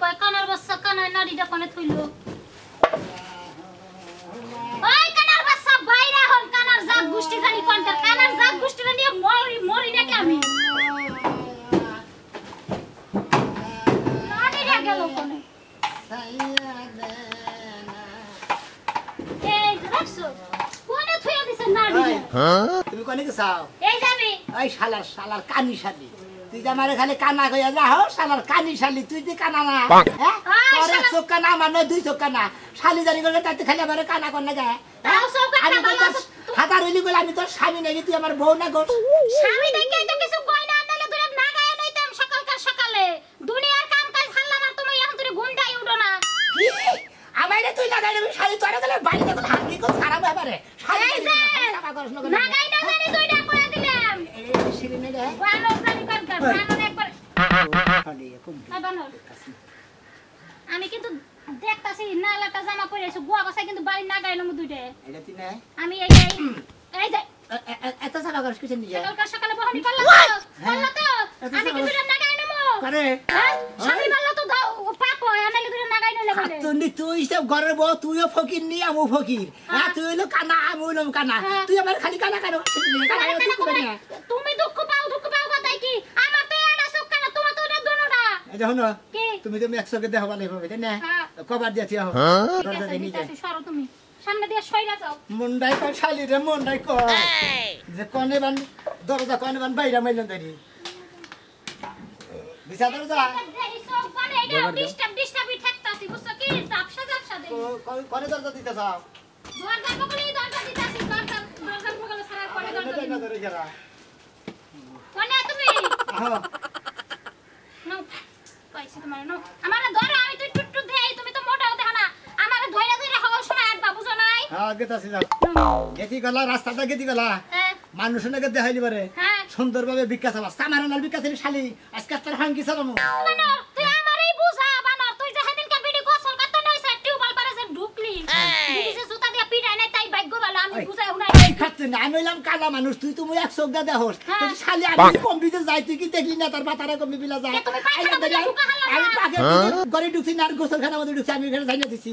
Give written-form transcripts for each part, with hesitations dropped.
পায় কানার বাচ্চা কানায় নাড়িটা কোনে থইলো ওই কানার বাচ্চা বাইরে হন কানার জাত গুষ্টি জানি কোনটা কানার জাত গুষ্টিটা নিয়ে মরি নাকি আমি নাড়িটা গেল কোনে এই রাখছো কোনে থইয়া দিছ নাড়িটা তুমি কোনে গেছাও এই যাবি এই শালার কানি শালি তুই যে আমারে খালি কানা কইয়া যা হো শালার কানি শালি তুই যে কানা না হ্যাঁ তোর এক চোখ কানা আমার নয় দুই চোখ কানা শালি জানি করে তাতে খালি আমারে কানা কোন না যায় আমি তো হাজার হইলি বলে আমি তোর স্বামী নাকি তুই আমার বউ না গো স্বামী দেখে তো কিছু কই না আনলে তোরে না গায় নইতাম সকালে দুনিয়ার কাম কাজ হারলাম আর তুমি এখন তোরে ঘুমটাই উঠো না কি আমারে তুই না গাইলে শালি তোরে গেলে বাড়িতে কোন হাত কি কোন খারাপ ব্যাপারে শালি না গাই না জানি দুইটা করে দিলাম এই শিরিনে রে বানর জানি কর বানর একবার শালি খুব বানর আমি কিন্তু দেখতাছি নালাটা জামা পরে আছো গোয়া গছাই কিন্তু বাড়ি না গাইলাম দুইটা এটা তুই না আমি এই যে এত সারা করছ কিছু নিয়ে সকালে বহনি করলা তো আমি কিন্তু না গাই নামো আরে স্বামী বললা তো দাও পাপ হয় আনলে তুই না গাই নলে বলে তুই সব ঘরের বউ তুইও ফকির নি আমু ফকির হ্যাঁ তুই হলো কানা আমি হইলাম কানা তুই আমার খালি কানা কানা তুমি দুঃখ পাও কথাই কি আমার তো এটা সুখ কানা তোমার তো এটা দোনো না এই দেখো না তুমি তুমি একশোকে দেখাবা লাগবে তাই না কবার দিয়েছি আহ দরজা দিয়ে নিয়ে সরো তুমি সামনে দিয়ে সইরা যাও মুন্ডাই কর শালি রে মুন্ডাই কর যে কোনে বান দরজা কোনে বান বাইরে মাইলেন দেরি দিশা দরজা এই সব কোনে এটা ডিস্টার্বই ঠেকতাছি বুঝছো কি জাপসা দেই কোনে দরজা দিতে চাও দরজা বগলে দরজা দিতাছি দরজা বগলে সারা কোনে দরজা না ধরে গেলা কোনে তুমি হ্যাঁ নাও পয়সা তোমার নাও আমারে ধরে আমি তুই টুট্টু দেই তুমি তো মোটাও দেখো না আমারে ধইরা হওয়ার সময় আর বাবুজো নাই হ্যাঁ গেতাছি না গেতি গলা রাস্তাটা গেতি গলা মানুষ নাকি দেখাইলি পারে সুন্দরভাবে ভিক্ষা চালাস আমার নাল ভিক্ষা চালি শালি আজকে তোর হাঙ্গি চালামু বানর তুই আমারই বুঝা বানর তুই যে সেদিন কা বিডি গোসল করতে নইছে টিউবওয়েল পারে যে ঢুকলি বিডি যে জুতা দিয়া পিটাই নাই তাই ভাগ্য ভালো আমি বুঝাই হুনাই এই খাচ্ছে না আমি হইলাম কালা মানুষ তুই তুমি এক চোখ দা দেহস তুই শালি আমি কম্পিউটার যাই তুই কি দেখলি না তোর বাতারে কম্পি বিলা যায় আমি পাকে গড়ি ঢুকছি না আর গোসলখানা মধ্যে ঢুকছি আমি এখানে যাই না দিছি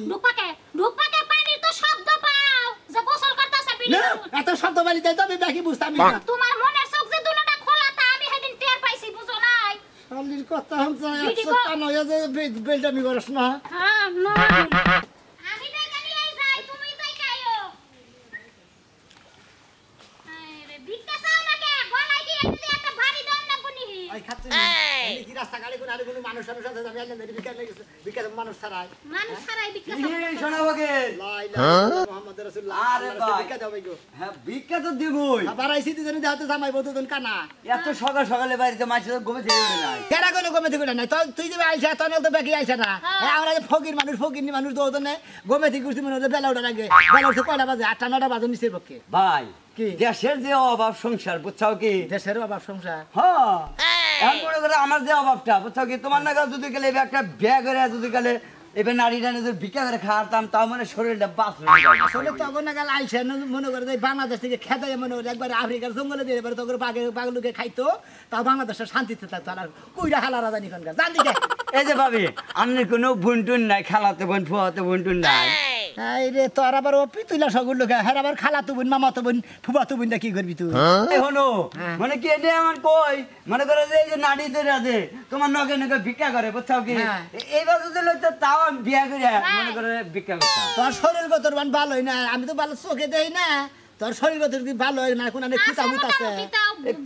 ঢুকপাকে পানির তো শব্দ পাও যে গোসল করতেছে বিডি এত শব্দ বাড়ি তাই তো আমি বাকি বুঝতাম না তোমার মনের চোখ যে দুটোটা খোলা তা আমি সেদিন টের পাইছি বুঝো নাই শালির কথা হচ্ছে একশো টান হয়ে যে বেলটামি করস না হ্যাঁ না আমি তাই কালি আই যাই তুমি তাই কাইও আরে ভিক্ষা চাও না কে গলাই কি একটা ভারী দণ্ড বনি ওই খাচ্ছে না এই কি রাস্তা গাড়ি কোন আর কোন মানুষ আছে আমি আইলাম ভিক্ষা লাগছে ভিক্ষা মানুষ ছাড়াই ভিক্ষা এই শোনাবগে লা ইলাহা মুহাম্মদ রাসূলুল্লাহ আরে ভাই ভিক্ষা দাও ভাইগো হ্যাঁ ভিক্ষা তো দিবই আবার আইছি দুজনে দাওতে জামাই বদন কানা এত সকালে বাড়িতে মাছ গমে থেকে নাই কেরা কোন গমে থেকে নাই তুই যে আইছা তনে তো বাকি আইছা না আমরা যে ফকির মানুষ দোদনে গমে থেকে গুছি মনে বেলা ওঠার আগে বেলা উঠে কয়টা বাজে 8টা 9টা বাজে নিচের পক্ষে ভাই কি দেশের যে অভাব সংসার বুঝছাও কি দেশের অভাব সংসার হ্যাঁ এখন মনে করে আমার যে অভাবটা বুঝছাও কি তোমার নাগাল যদি গেলে একটা ব্যাগ করে যদি গেলে এবার নারীরা নিজের ভিক্ষা করে খাওয়াতাম তাও মানে শরীরটা বাঁচলো আসলে তখন নাগাল আইসা মনে করে যে বাংলাদেশ থেকে খেতে মনে করে একবার আফ্রিকার জঙ্গলে দিয়ে এবার তখন বাঘলুকে খাইতো তাও বাংলাদেশের শান্তিতে থাকতো আর কইরা হালারা জানি কোনকার জান দিকে এই যে ভাবি আপনি কোনো বুনটুন নাই খালাতে বোন ফুয়াতে বুনটুন নাই এই রে তোর আবার অপি তুইলা সগুলো হ্যাঁ আবার খালাতো বোন মামাতো বোন ফুফাতো বোনটা কি করবি তুই হনো মানে কি এটা আমার কই মনে করে যে এই যে নারী ধরে আছে তোমার নগে নগে ভিক্ষা করে বুঝছাও কি এইবার যদি লইতো তাও আমি বিয়া করে মনে করে ভিক্ষা করতাম তোর শরীর গতর মান ভালোই না আমি তো ভালো চোখে দেই না তোর শরীর গতর কি ভালো হয় না কোন খুঁতা মুত আছে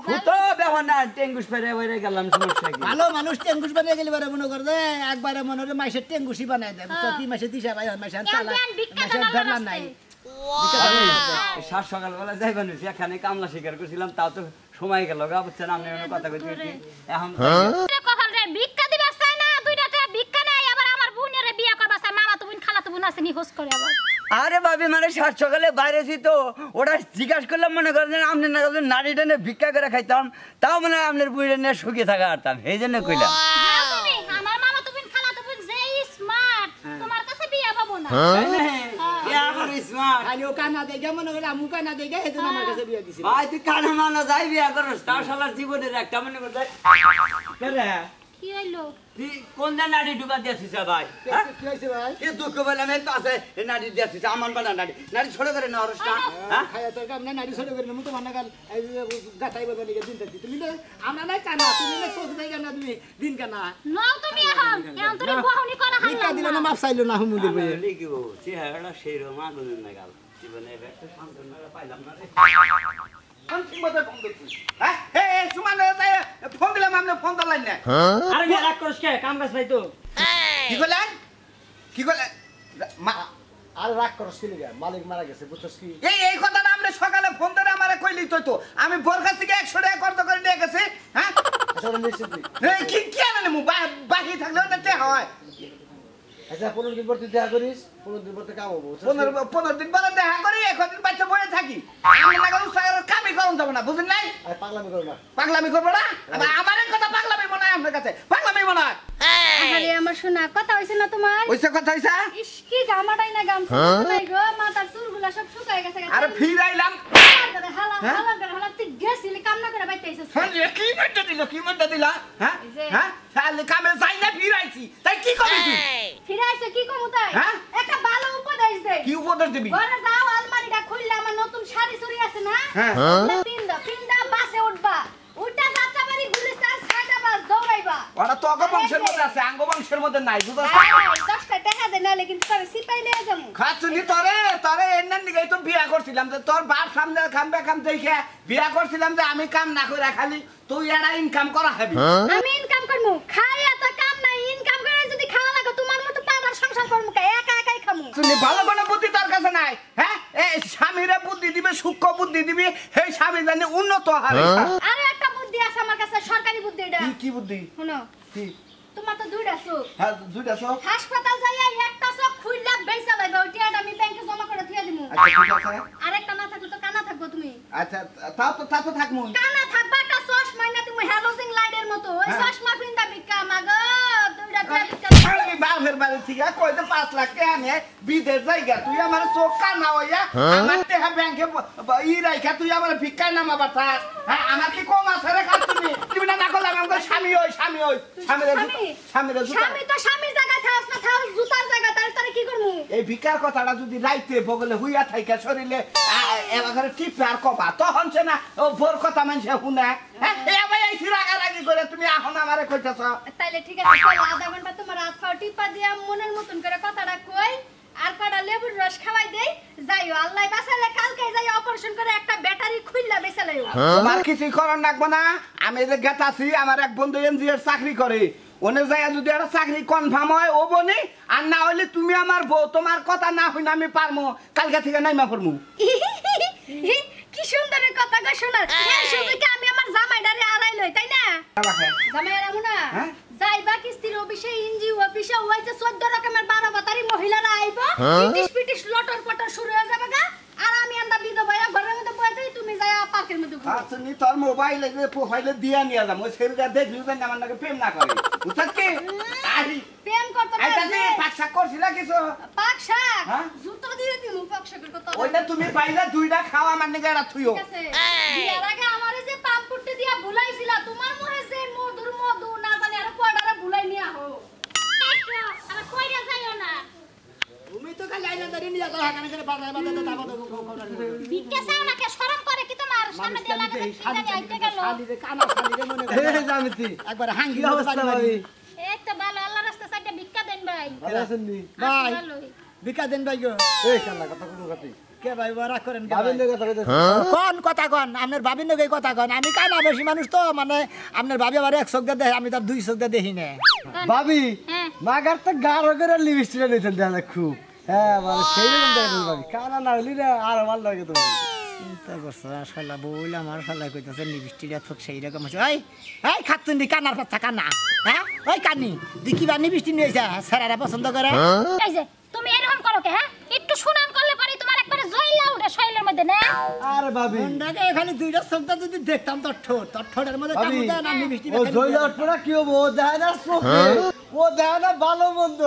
খুতো ব্যাপার না টেঙ্গুস পেরে বেরে গেলাম সমস্যা কি ভালো মানুষ টেঙ্গুস বানিয়ে গেলে বারে মনে করে একবারে মনে করে মাইসের টেঙ্গুসি বানাই দেয় বুঝছো কি মাসে দিশা ভাই মাসে চালা মাসে ধরলা নাই সাত সকালবেলা যাই মানুষ এখানে কামলা শিকার করছিলাম তাও তো সময় গেল গা বুঝছেন আপনি কথা কইতে এখন ভিক্ষা দিবা চাই না দুইটা ভিক্ষা নাই আবার আমার বোনের বিয়া করবা চাই মামা তো বোন খালা তো বোন আছে নি হোস করে আবার আরে ভাবি মানে সাত সকালে বাইরেছি তো ওটা জিজ্ঞাসা করলাম মনে করেন আপনি নারীটা নিয়ে ভিক্ষা করে খাইতাম তাও মানে আপনার বুড়ি নিয়ে সুখে থাকা পারতাম এই জন্য কইলাম আমার মামা তো বোন খালা তো বোন যে স্মার্ট তোমার কাছে বিয়া পাবো না খালিও কানা দেখে মনে করে আমু কানা দেখে হেতু আমার কাছে বিয়া দিছিল ভাই তুই কানা মানা যাই বিয়া করস তাও শালার জীবনের একটা মনে করে কি হইলো তুই কোন নাড়ি ঢুকা দিয়েছিস ভাই কি হইছে ভাই এ দুঃখ বলে আমি তো আছে এই নাড়ি দিয়েছিস আমার বানা নাড়ি ছোট করে না অরসটা হ্যাঁ খায়া তোর কাম না নাড়ি ছোট করে মু তো মানা গাল এই গাতাই বাবা নিকে দিন থাকি তুমি না আমরা নাই কানা তুমি না চোখ দেই কানা তুমি দিন কানা নাও তুমি এখন তুমি বহনি করা ভিক্ষা দিল না মাপ চাইলো না হুমুদের বইয়ে লিখিব চেহারাটা সেই রকম আগুনের না গাল জীবনে একটা শান্তনা পাইলাম না রে কোন সিমতে ফোন করছিস হ্যাঁ এ সুমান ফোন দিলাম আমি ফোন দিলাম না আরে রাগ করিস কে কাম কাজ নাই তো কি করলেন কি করলেন আর রাগ করস কি লাগা মালিক মারা গেছে বুঝছস কি এই কথাটা আমরা সকালে ফোন করে আমারে কইলি তো আমি বোর কাছ থেকে 100 টাকা কর্ত করে নিয়ে গেছি হ্যাঁ আসলে নিশ্চিত এই কি আনলে মু বাকি থাকলে না হয় আচ্ছা 15 দিন পর তুই দেখা করিস 15 দিন পর তো কাম হবো 15 দিন পরে দেখা করি এখন বাচ্চা বয়ে থাকি আমি না গেল সাগর কামই করুন যাব না বুঝেন নাই আর পাগলামি করো না পাগলামি করব না আমারে কথা পাগলামি মনে হয় আপনার কাছে পাগলামি মনে হয় আরে আমার শোনা কথা হইছে না তোমার ওইসব কথা হইছে ইস কি গামাটাই না গামছা নাই গো মাথার চুলগুলা সব শুকায় গেছে আরে ফিরাইলাম হালা তুই গেছিলি কাম না করে বাইতেছিস কি মনটা দিলা হ্যাঁ হ্যাঁ শালি কামে যাই না ফিরাইছি তাই কি করবি তুই ফিরাইছে কি কমু তাই হ্যাঁ? একটা ভালো উপদেশ দে কি উপদেশ দিবি ঘরে যাও আলমারিটা খুললে আমার নতুন শাড়ি চুরি আছে না হ্যাঁ। পিন্দা বাসে উঠবা উঠা যাত্রাবাড়ি গুলিস্তান ছয়টা বাস দৌড়াইবা ওরা তো অগ বংশের মধ্যে আছে আঙ্গ বংশের মধ্যে নাই বুঝছ 10টা টাকা দে নালে কিন্তু তোরে সিপাই লয়ে যামু খাচ্ছুনি তোরে এন্নার দিকে তো বিয়া করছিলাম যে তোর বাপ সামনে কাম দেখে বিয়া করছিলাম যে আমি কাম না করে খালি তুই এরা ইনকাম করা হবি আমি ইনকাম করমু খাইয়া তো কাম নাই ইনকাম করে যদি খাওয়া লাগে তোমার মতো পাড়ার সংসার করমু একা একাই খামু শুনি ভালো কোনো বুদ্ধি তোর কাছে নাই হ্যাঁ এই স্বামীরে বুদ্ধি দিবে সূক্ষ্ম বুদ্ধি দিবি সেই স্বামী জানি উন্নত হবে আরে একটা বুদ্ধি আছে আমার কাছে সরকারি বুদ্ধি এটা কি বুদ্ধি শুনো কি তোমার তো দুইটা চোখ হ্যাঁ দুইটা সব হাসপাতাল যাইয়া একটা চোখ খুললা বেচা লাগবে ওইটা আমি ব্যাংকে জমা করে দিয়ে দিমু আচ্ছা ঠিক আছে আরেকটা না থাকলে তো কানা থাকবো তুমি আচ্ছা তা তো থাকমু কানা থাকবা একটা চশমা না তুমি হ্যালোজিং লাইটের মতো ওই চশমা পিন্দা বিকা মাগো দুইটা বিকা আমি বাপের বাড়ি থেকে কইতে 5 লাখ টাকা নে বিদেশ জায়গা তুই আমার চোখ কানা হইয়া আমার টাকা ব্যাংকে ই রাইখা তুই আমার ভিক্ষায় নামা বাতা হ্যাঁ আমার কি কম আছে রে কাজ তুমি না করলাম আমার স্বামী হই স্বামীর স্বামী তো স্বামীর জায়গায় থাকস না থাকস জুতার জায়গা তাহলে কি করমু এই ভিক্ষার কথাটা যদি রাইতে বগলে হুইয়া থাইকা শরীরে এবারে টিপে আর কবা তখন সে না ও ভোর কথা মানুষে শুনে হ্যাঁ এবার এই রাগারাগি করে তুমি এখন আমারে কইতাছ তাইলে ঠিক আছে চলো আধা ঘন্টা তোমার হাত পা টিপা দিয়া মনের মতন করে কথাটা কই আর কটা লেবুর রস খাওয়াই দেই যাইও আল্লাহ বাঁচালে কালকে যাই অপারেশন করে একটা ব্যাটারি খুললা বেচা লইও তোমার কিছুই করার লাগবে না আমি যে গেতাছি আমার এক বন্ধু এনজিওর চাকরি করে ওনে যায় যদি একটা চাকরি কনফার্ম হয় ও বনি আর না হইলে তুমি আমার বউ তোমার কথা না হইনা আমি পারমু কালকে থেকে নাইমা পড়মু কি সুন্দর কথা গো শোনার এই সুযোগে আমি আমার জামাইডারে আড়াই লই তাই না জামাই আরামু না যাইবা কিস্তির অফিসে এনজিও অফিসে ওই যে 14 রকমের 12 বাতারি মহিলারা আইবো পিটিশ লটর পটর শুরু হয়ে যাবে গা আর আমি আন্দা বিধবায়া ঘরের মধ্যে বইতে তুমি যায়া পার্কের মধ্যে ঘুরো আচ্ছা নি তোর মোবাইলে যে প্রোফাইলে দিয়া নিয়া যাম ওই ছেলেটা দেখলি না আমার নাকি প্রেম না করে বুঝছস কি আহি প্রেম করতে আইতাছি পাকশা করছিলা কিছু পাকশা হ্যাঁ? জুতো দিয়ে দিমু পাকশাকের কথা ওইটা তুমি পাইলা দুইটা খাওয়া আমার নিকে এটা থুইও ঠিক আছে বিয়ার আগে আমারে যে পাম্পুটে দিয়া ভুলাইছিলা তোমার মুখে যে মধু না জানি আর কোয়াডারে ভুলাই নিয়া হো আর কইরা যাইও না তুমি তো কাল লাইনা দাঁড়িয়ে নিয়ে যাও হাকানে করে বাজায় বাজাতে দাও বিকে চাও না কে শরম করে কি তোমার সামনে দিয়ে লাগে কি জানি আইতে গেল শালিরে কানা শালিরে মনে করে এই জামিতি একবার হাঙ্গি অবস্থা ভাবি এই তো ভালো আল্লাহর রাস্তা সাইডে ভিক্ষা দেন ভাই ভালো আছেন নি ভাই ভালোই বিকা দেন ভাই গো এই কাল্লা কথা কোন কথা কে ভাই ওরা করেন কে ভাবিন ভাই? কথা কইতে কোন কথা কোন আপনার ভাবির নগে কথা কোন আমি কানা বেশি মানুষ তো মানে আপনার ভাবি আবার এক চোখ দিয়ে দেখে আমি তার 2 চোখ দিয়ে দেখি না ভাবি হ্যাঁ মাগার তো গাঢ় করে লিপস্টিক নিতেন দেখা খুব হ্যাঁ মানে সেই রকম দেখেন ভাবি কানা না হইলি না আর ভালো লাগে তো চিন্তা করছো শালা বইলা আমার শালা কইতাছে লিপস্টিক এত সেই রকম আছে এই খাতুন দি কানার পাতা কানা হ্যাঁ ওই কানি দেখি বা লিপস্টিক নিয়েছে স্যারেরা পছন্দ করে এই যে তুমি এরকম করো কে হ্যাঁ একটু সুনাম করলে পরে তোমার একবারে জয়লা উঠে শৈলের মধ্যে না আরে ভাবি ওন্ডাকে খালি দুইটা চোখটা যদি দেখতাম তোর ঠোঁটের মধ্যে ভাবি কামুদা না লিপস্টিক ও জয়লা উঠপড়া কি হবো ও দেয় না চোখে ও দেয় না ভালো মন্দ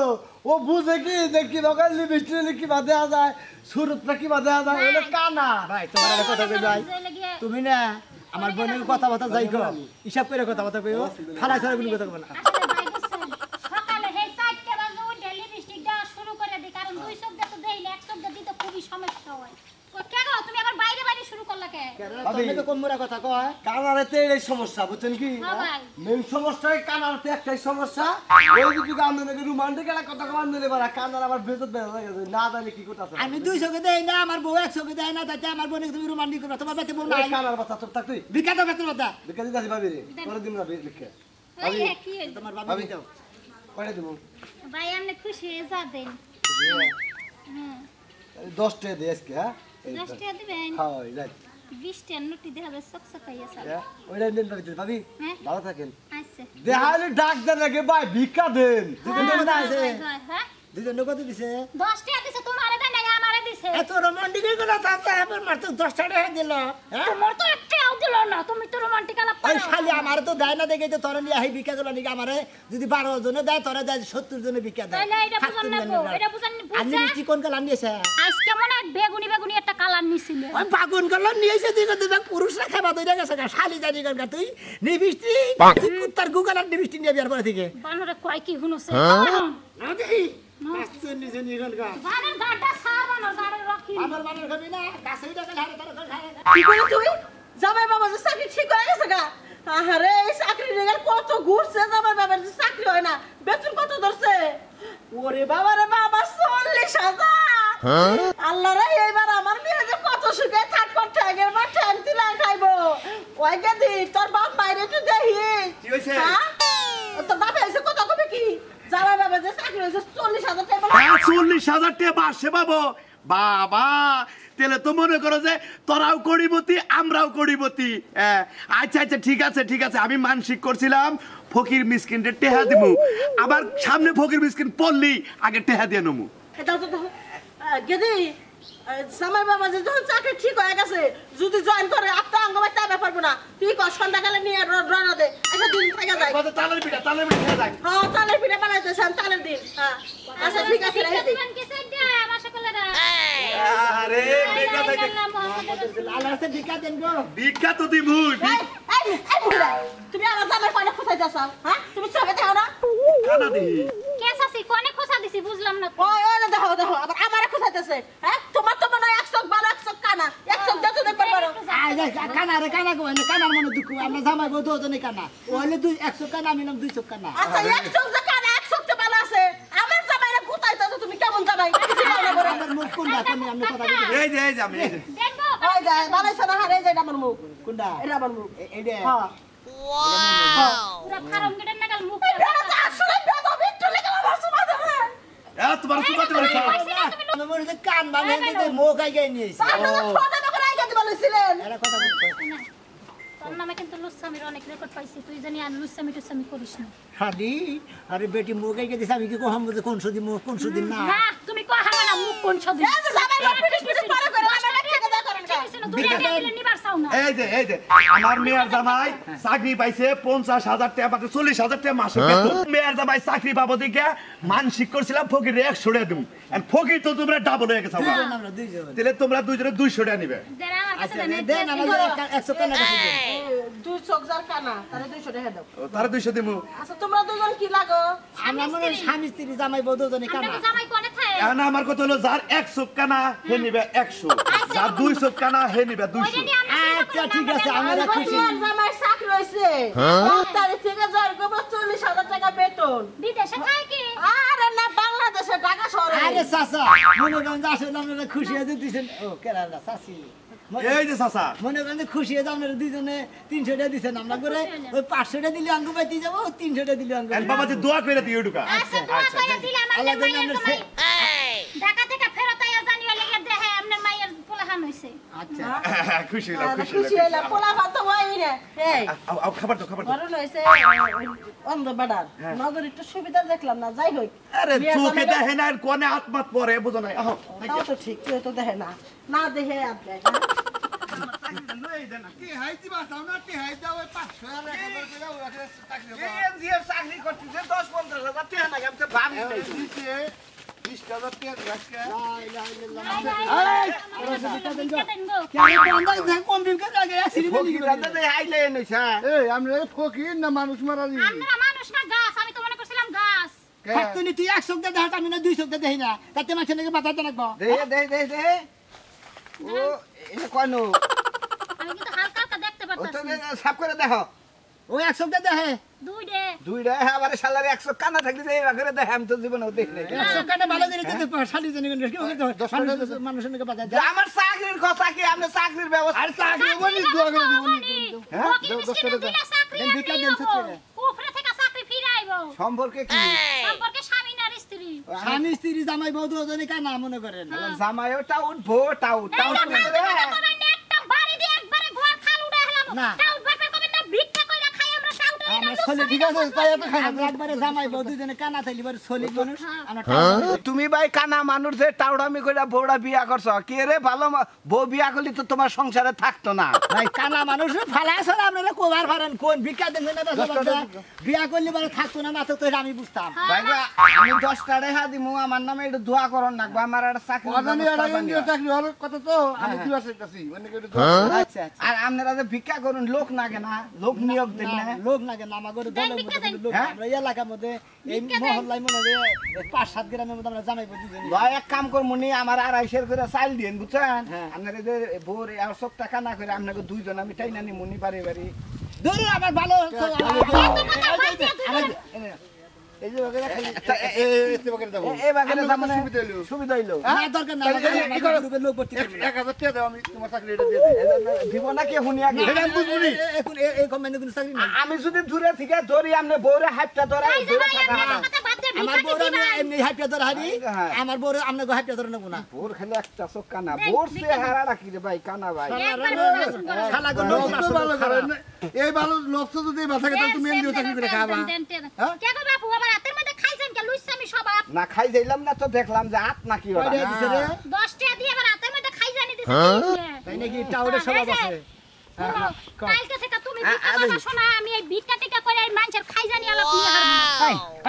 ও বুঝে কি দেখি দোকান লিপস্টিক কি বাদে যায় সুরতটা কি বাদে যায় ওলে কানা ভাই তোমার একটা কথা কই ভাই জয়লা গিয়ে তুমি না আমার বোনের কথা যাই গো হিসাব করে কথা কইও ফালাই ছাড়া কোনো কথা কইও না আসলে তোমরা কোমরা কথা কয় কানারেতে এই সমস্যা বুঝছেন কি হ্যাঁ ভাই। মেন সমস্যা কানারেতে একটাই সমস্যা ওই যদি আমাদের রোমান্টিক একটা কথা কমান দিলে পারা কানার আবার ভেতর বের হয়ে গেছে না জানি কি করতেছে আমি 200 কে দেই না আমার বউ 100 কে দেয় না তাতে আমার বোন তুমি রোমান্টিক করবা তোমার বেতে বউ নাই কানার বাচ্চা তোর থাক তুই বিকা দাও বেতন দাও বিকা দিতে ভাবি রে পরে দিন না বিকা এই কি হইলো? তোমার বাবা দাও কয়টা দিব ভাই আপনি খুশি হয়ে যাবেন হ্যাঁ 10 টাকা দে আজকে হ্যাঁ 10 টাকা দিবেন হ্যাঁ রাইট 20 টাকা নোটি দেখাবে চকচকাইয়া স্যার ওইটা দিন ভাবি হ্যাঁ ভালো থাকেন আচ্ছা দেখালে ডাক দেন নাকি ভাই ভিক্ষা দেন দুজন কথা আছে হ্যাঁ দুজন কত দিছে 10 টাকা দিছে তোমারে দেয় না আমারে দিছে এত রোমান্টিক কথা চাচা এবার মাত্র 10 টাকা দিল হ্যাঁ তোমার তো একটাও দিল না তুমি তো রোমান্টিক আলাপ ওই করো শালি আমার তো দেয় না দেখে তো তোরা নিয়ে আহি ভিক্ষা করলা নাকি আমারে যদি 12 জনে দেয় তোরা দেয় 70 জনে ভিক্ষা দেয় তাইলে এটা বুঝান না গো, এটা বুঝান আমি মিষ্টি কোন কালাম নিয়েছে আজকে মনে হয় বেগুনি বেগুনি একটা কালার নিছিল ওই বাগুন কালাম নিয়েছে তুই কত দেখ পুরুষরা খাবা দইরা গেছে গা শালি জানি গা তুই নিবিষ্টি তুই কুত্তার গুগালার নিবিষ্টি নিয়ে বিয়ার পরে থেকে বানরে কয় কি হুনছে আদি মাস্ত নিছে নিগন গা বানর গাড্ডা সার বানর গাড়ে রাখি আমার বানর খাবি না গাছই টাকা ধারে তার খায় কি করে তুই জামাই বাবা যে চাকরি ঠিক হয়ে গেছে গা আরে এই চাকরি রেগাল কত ঘুরছে জামাই বাবার যে চাকরি হয় না বেতন কত ধরছে ওরে বাবা রে বাবা 40,000 আল্লাহ রে এইবার আমার মেয়ে যে কত সুখে থাকবার ঠ্যাগের বা ঠ্যাং তুলা খাইবো ওই গেদি তোর বাপ বাইরে তো দেখি কি হইছে? হ্যাঁ? তোর বাপ এসে কত কবে কি জামাই বাবা যে চাকরি হয়েছে 40,000 টাকা বলে 40,000 টাকা মাসে পাবো বাবা তাহলে তো মনে করো যে তোরাও করিবতী আমরাও করিবতী আচ্ছা আচ্ছা ঠিক আছে আমি মানসিক করছিলাম ফকির মিসকিনকে টেহা দিমু আবার সামনে ফকির মিসকিন পড়লি আগে টেহা দিয়ে নমু এটা তো গেদি জামাই বাবা যে যখন চাকরি ঠিক হয়ে গেছে যদি জয়েন করে আপনি অঙ্গবাই তা ব্যাপার না তুই কর সন্ধ্যাকালে নিয়ে রওনা দে একটা দিন থেকে যায় তালের পিঠা খেয়ে যাক হ্যাঁ তালের পিঠা বানাইতেছেন তালের দিন হ্যাঁ আচ্ছা ঠিক আছে রেখে দিই কি সাইড দে মাশা কলে রা আরে বেগা যাইতে আল্লাহতে ভিক্ষা দেন গো ভিক্ষা তো দিমু এই বুড়া তুমি আমার জামাই কয়টা খুঁজাইতে আছো হ্যাঁ তুমি চোখে দেখো না কানা দেহি কেসাসি কোনে খোসা দিছি বুঝলাম না ওই ওই দেখো আবার আমারে খুঁজাইতেছে হ্যাঁ তোমার তো মনে হয় 100 ভালো 100 কানা 100 যত দেখতে পারো আয় যাই কানা রে কানা কো না কানার মনে দুঃখ আমরা জামাই বউ দুজনে কানা ওইলে 100 কানা আমি নাম 200 কানা আচ্ছা 100 যে কানা 100 তে ভালো আছে আমার জামাইরে গুতাইতেছো তুমি কেমন জামাই কিছু বলো না বলো আমার মুখ কোনটা কোনি আমি কথা বলি এই যে আমি এই যে দেখো ওই যায় বানাইছো না হারে যায় আমার মুখ কোনটা এটা আমার মুখ এইডা হ্যাঁ পুরো ফারম গেটের নাগাল মুখ এটা তো আসলে বেদব একটু লেগে আমার সুমা ধরে তোমার সুপাতে বলে আমি মনে হচ্ছে কান ভাঙে দিতে মুখ আগে নিয়েছে আপনারা ছোট করে আগে দিতে বলেছিলেন এরা কথা বলছো তোর নামে কিন্তু লুচ্ছামির অনেক রেকর্ড পাইছি তুই জানি আর লুচ্ছামি টুচ্ছামি করিস না হাদি আরে বেটি মুখ আগে দিছে আমি কি কো হাম কোন সুদি মুখ কোন সুদি না না তুমি কো হামা না মুখ কোন ছবি এই যে জামাই বাপ পিটিস পিটিস পরে করে আমার থেকে দেখা করেন না দুই টাকা দিলে নিবার চাও না এই যে আমার মেয়ের জামাই চাকরি পাইছে 50,000 টাকা পাতে 40,000 টাকা মাসে বেতন মেয়ের জামাই চাকরি পাবো দিকে মানসিক করছিলাম ফকির 100 টাকা দিমু আর ফকির তো তোমরা ডাবল হয়ে গেছো দুইজন আমরা দুইজন তাহলে তোমরা দুইজনে 200 টাকা নিবে দেন আমার কাছে আচ্ছা দেন দেন আমাদের 100 কানা কাছে দেন 200 জার কানা তারে 200 টাকা দাও তারা 200 দিমু আচ্ছা তোমরা দুজন কি লাগো আমরা মনে হয় স্বামী স্ত্রী জামাই বউ দুজনে কানা আপনাকে জামাই কোনে থাকে এখন আমার কথা হলো যার 100 কানা হে নিবে 100 যার 200 কানা হে নিবে 200 আচ্ছা ঠিক আছে আমরা খুশি তোমার জামাই চাকরি হইছে 10 তারিখ থেকে জয়েন করব 40,000 টাকা বেতন বিদেশে থাকে কি আরে না বাংলাদেশে ঢাকা শহরে আরে চাচা মনে করেন আসলে আমরা খুশি হয়ে দিতেছেন ও কেরালা চাচি এই যে চাচা মনে করেন খুশি হয়ে আপনারা দুইজনে 300 টাকা দিছেন আমরা করে ওই 500 টাকা দিলে আঙ্গু পাইতে যাবো 300 টাকা দিলে আঙ্গু এন বাবা যে দোয়া করে দিও ঢুকা আচ্ছা দোয়া করে দিলে আল্লাহ আমাদের জানে মায়ের আমরা জামাই ঢাকা থেকে ফেরত আইয়া জানিয়ে লেগে দেখে আপনার মায়ের পোলাহান হইছে আচ্ছা খুশি খুশি হইলা পোলা ভাত হই রে এই আও খাবার দাও বড় হইছে অন্ধ বাড়ার নগর একটু সুবিধা দেখলাম না যাই হই আরে চোখে দেখে না আর কোনে আত্মাত পরে বুঝো না আহ তাও তো ঠিক তুই তো দেখে না না দেখে আপনি চাকরি করতেছে 10-15,000 টাকা না আমি তো ভাবি কম দিন কাজ আগে আইলে এনেছে এই আমরা ফকির না মানুষ মারা দিই আমরা মানুষ না গাছ আমি তো মনে করছিলাম গাছ তুই 100 টাকা দেখাত আমি না 200 টাকা দেখি না তাতে মাছের নাকি বাঁচাতে লাগবো দে ও এটা কোন আমি কিন্তু হালকা তো সাফ করে দেখো ও 100 টা দেখে দুইটা আবার শালারে 100 কানা থাকলে যে এইভাবে করে দেখে আমি তো জীবনে দেখি নাই 100 কাটা ভালো জিনিস তো শালি জানি কি মানুষের নাকি বাজার যে আমার চাকরির কথা কি আপনি চাকরির ব্যবস্থা আর চাকরি বলি দোয়া করে দিবনি হ্যাঁ ভিক্ষা দেন সত্যি সম্পর্কে কি স্বামী স্ত্রী জামাই বউ দুজনে কানা মনে করেন জামাইও টাউট ভো টাউট টাউট না আমার ছেলে ঠিক আছে তাই এত খাই আমরা একবারে জামাই বউ দুজনে কানা থাইলি বারে ছেলে মানুষ আমরা তুমি ভাই কানা মানুষ যে টাউডামি কইরা বউড়া বিয়া করছ কে রে ভালো বউ বিয়া করলি তো তোমার সংসারে থাকতো না ভাই কানা মানুষ ফালা আছে না আপনারা কোবার ফারেন কোন ভিক্ষা দেন না বিয়া করলে বারে থাকতো না না তো আমি বুঝতাম ভাই আমি 10 টাকা রেহা দিমু আমার নামে একটু দোয়া করন লাগবে আমার একটা চাকরি অজানি এটা ইন্ডিয়া চাকরি হওয়ার কথা তো আমি কি চাইতাছি মানে কি আচ্ছা আর আপনারা যে ভিক্ষা করুন লোক নাগে না লোক নিয়োগ দেন না লোক নাকি নামাগরে দলের মধ্যে লোক আমরা এলাকার মধ্যে এই মহল্লায় মনে হয় 5-7 গ্রামের মধ্যে আমরা জামাই বদি জানি ভাই এক কাম করমুনি আমার 250 করে চাল দেন বুঝছেন আপনারা যে বোর 100 টাকা না করে আপনাকে দুইজন আমি টাইনা নি মুনি পারে বাড়ি ধরে আমার ভালো এই যে বগেরা খালি এতে বগেরা দেব এই বাগেরে জামানে সুবিধা হইলো না দরকার না গ্রুপের লোক ভর্তি করবে 1000 টাকা দাও আমি তোমার চাকরি এটা দিয়ে দিই দিব না কি হুনি আগে এটা আমি বুঝবো নি এখন এই কোম্পানি কোনো চাকরি নাই আমি যদি দূরে থেকে ধরি আমনে বউরে হাতটা ধরে দূরে থাকা না আমার বড় আমি এমনি হাইপা ধরে হারি আমার বড় আমনে গো হাইপা ধরে নেব না বোর খেলে একটা চোখ কানা বোর সে হারা রাখি রে ভাই কানা ভাই শালা গো লোক তো ভালো করে এই ভালো লোক তো যদি ভালো থাকে তাহলে তুমি এনজিও চাকরি করে খাবা না খাই যাইলাম না তো দেখলাম যে হাত নাকি ওরা তাই নাকি টাউরে সবাব আছে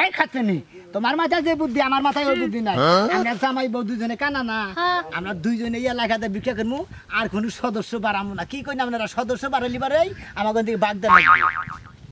এই খাচ্ছে নি তোমার মাথায় যে বুদ্ধি আমার মাথায় ওই বুদ্ধি নাই আমরা জামাই বউ দুজনে কানা না আমরা দুইজনে এলাকাতে ভিক্ষা করবো আর কোন সদস্য বাড়াবো না কি কই না আপনারা সদস্য বাড়ালি বাড়াই আমাকে দিকে বাগদা লাগবে